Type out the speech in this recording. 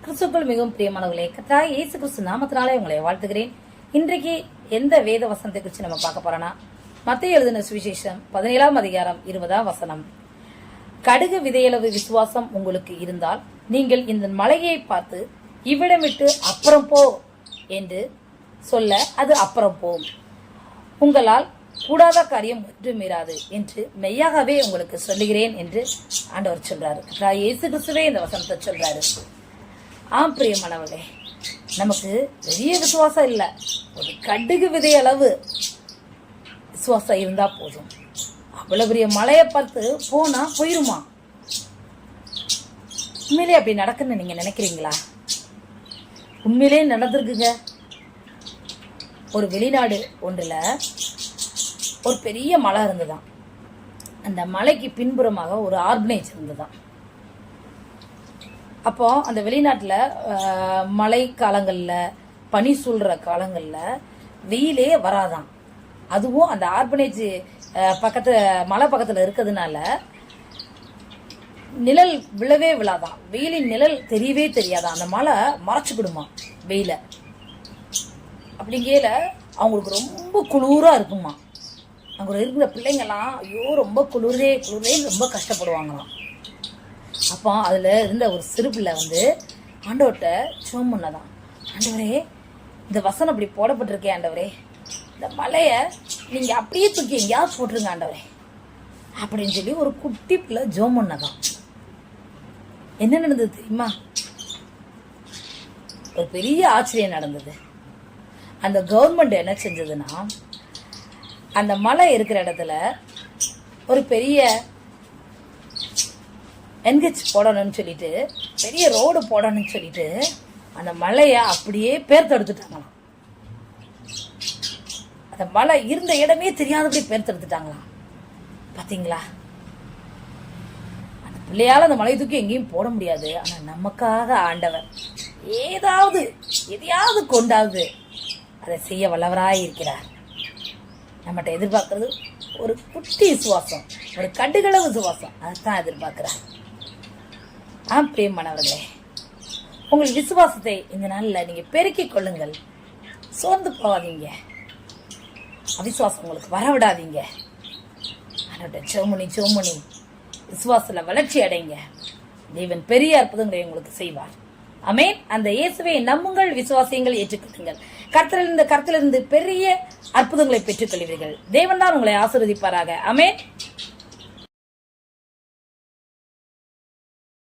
கிறிஸ்துக்குள் மிகவும் பிரியமானவர்களே, கர்த்தராகிய இயேசு கிறிஸ்து நாமத்தினாலே உங்களை வாழ்த்துகிறேன். இன்றைக்கு எந்த வேத வசனத்தை குறித்து நம்ம பார்க்க போறோம்னா, மத்தேயு எழுதின சுவிசேஷம் 17ஆம் அதிகாரம் 20ஆம் வசனம். கடுகு விதையளவு விசுவாசம் உங்களுக்கு இருந்தால் நீங்கள் இந்த மலையை பார்த்து இவ்விடம் விட்டு அப்புறம் போ என்று சொல்ல அது அப்புறம் போம். உங்களால் கூடாத காரியம் ஒன்றும் இராது என்று மெய்யாகவே உங்களுக்கு சொல்லுகிறேன் என்று ஆண்டவர் சொல்றாரு. இயேசு கிறிஸ்துவே இந்த வசனத்தை சொல்றாரு. ஆம் பிரியமானவர்களே, நமக்கு பெரிய விசுவாசம் இல்லை, ஒரு கடுகு விதை அளவு விசுவாசம் இருந்தா போதும். அவ்வளவு பெரிய மலையை பார்த்து போனா போயிருமா? உண்மையிலே அப்படி நடக்குன்னு நீங்க நினைக்கிறீங்களா? உண்மையிலே நடந்திருக்குங்க. ஒரு வெளிநாடு ஒன்றுல ஒரு பெரிய மலை இருந்துதான். அந்த மலைக்கு பின்புறமாக ஒரு ஆர்கனைஸ் இருந்துதான். அப்போ அந்த வெளிநாட்டில் மழை காலங்களில், பனி சூழ்கிற காலங்களில் வெயிலே வராதான். அதுவும் அந்த ஆர்பனேஜ் மலை பக்கத்தில் இருக்கிறதுனால நிழல் விழவே விழாதான். வெயிலின் நிழல் தெரியவே தெரியாதான். அந்த மலை மறைச்சுக்கிடுமா வெயில. அப்படிங்கையில அவங்களுக்கு ரொம்ப குளிராக இருக்குமா. அங்கே இருக்கிற பிள்ளைங்கள்லாம் ஐயோ ரொம்ப குளிரே ரொம்ப கஷ்டப்படுவாங்களாம். அப்போ அதில் இருந்த ஒரு சிறு பிள்ளை ஆண்டவர்கிட்ட ஜெபம் பண்ணதான். ஆண்டவரே, இந்த வசனம் அப்படி போடப்பட்டிருக்கேன் ஆண்டவரே, இந்த மலையை நீங்கள் அப்படியே தூக்கி எங்கேயாவது போட்டுருங்க ஆண்டவரே அப்படின்னு சொல்லி ஒரு குட்டி பிள்ளை ஜெபம் பண்ணதான். என்ன நடந்தது தெரியுமா? ஒரு பெரிய ஆச்சரியம் நடந்தது. அந்த கவர்மெண்ட் என்ன செஞ்சதுன்னா, அந்த மலை இருக்கிற இடத்துல ஒரு பெரிய என்கேஜ் போடணும்னு சொல்லிட்டு, பெரிய ரோடு போடணும்னு சொல்லிட்டு அந்த மலையை அப்படியே பேர்த்தெடுத்துட்டாங்களாம். அந்த மலை இருந்த இடமே தெரியாதபடி பேர்த்தெடுத்துட்டாங்களாம். பார்த்தீங்களா? அந்த பிள்ளையால அந்த மலை தூக்கி எங்கேயும் போட முடியாது. ஆனால் நமக்காக ஆண்டவர் எதையாவது கொண்டாவது அதை செய்ய வல்லவராய் இருக்கிறார். நம்மகிட்ட எதிர்பார்க்கறது ஒரு குட்டி விசுவாசம், ஒரு கடுகளவு விசுவாசம். அதைத்தான் எதிர்பார்க்கிறார். ஆம் பிரியமானவர்களே, உங்கள் விசுவாசத்தை இந்த நாளில் நீங்கள் பெருக்கிக் கொள்ளுங்கள். சோர்ந்து போகாதீங்க. அவிசுவாசம் உங்களுக்கு வரவிடாதீங்க. அதோட சோமுனி விசுவாசத்தில் வளர்ச்சி அடைங்க. தேவன் பெரிய அற்புதங்களை உங்களுக்கு செய்வார். ஆமென். அந்த இயேசுவை நம்புங்கள், விசுவாசியங்கள், ஏற்றுக்கொள்ளுங்கள். கர்த்தரிலிருந்து பெரிய அற்புதங்களை பெற்றுக் கொள்வீர்கள். தேவன் தான் உங்களை ஆசீர்வதிப்பாராக. ஆமென்.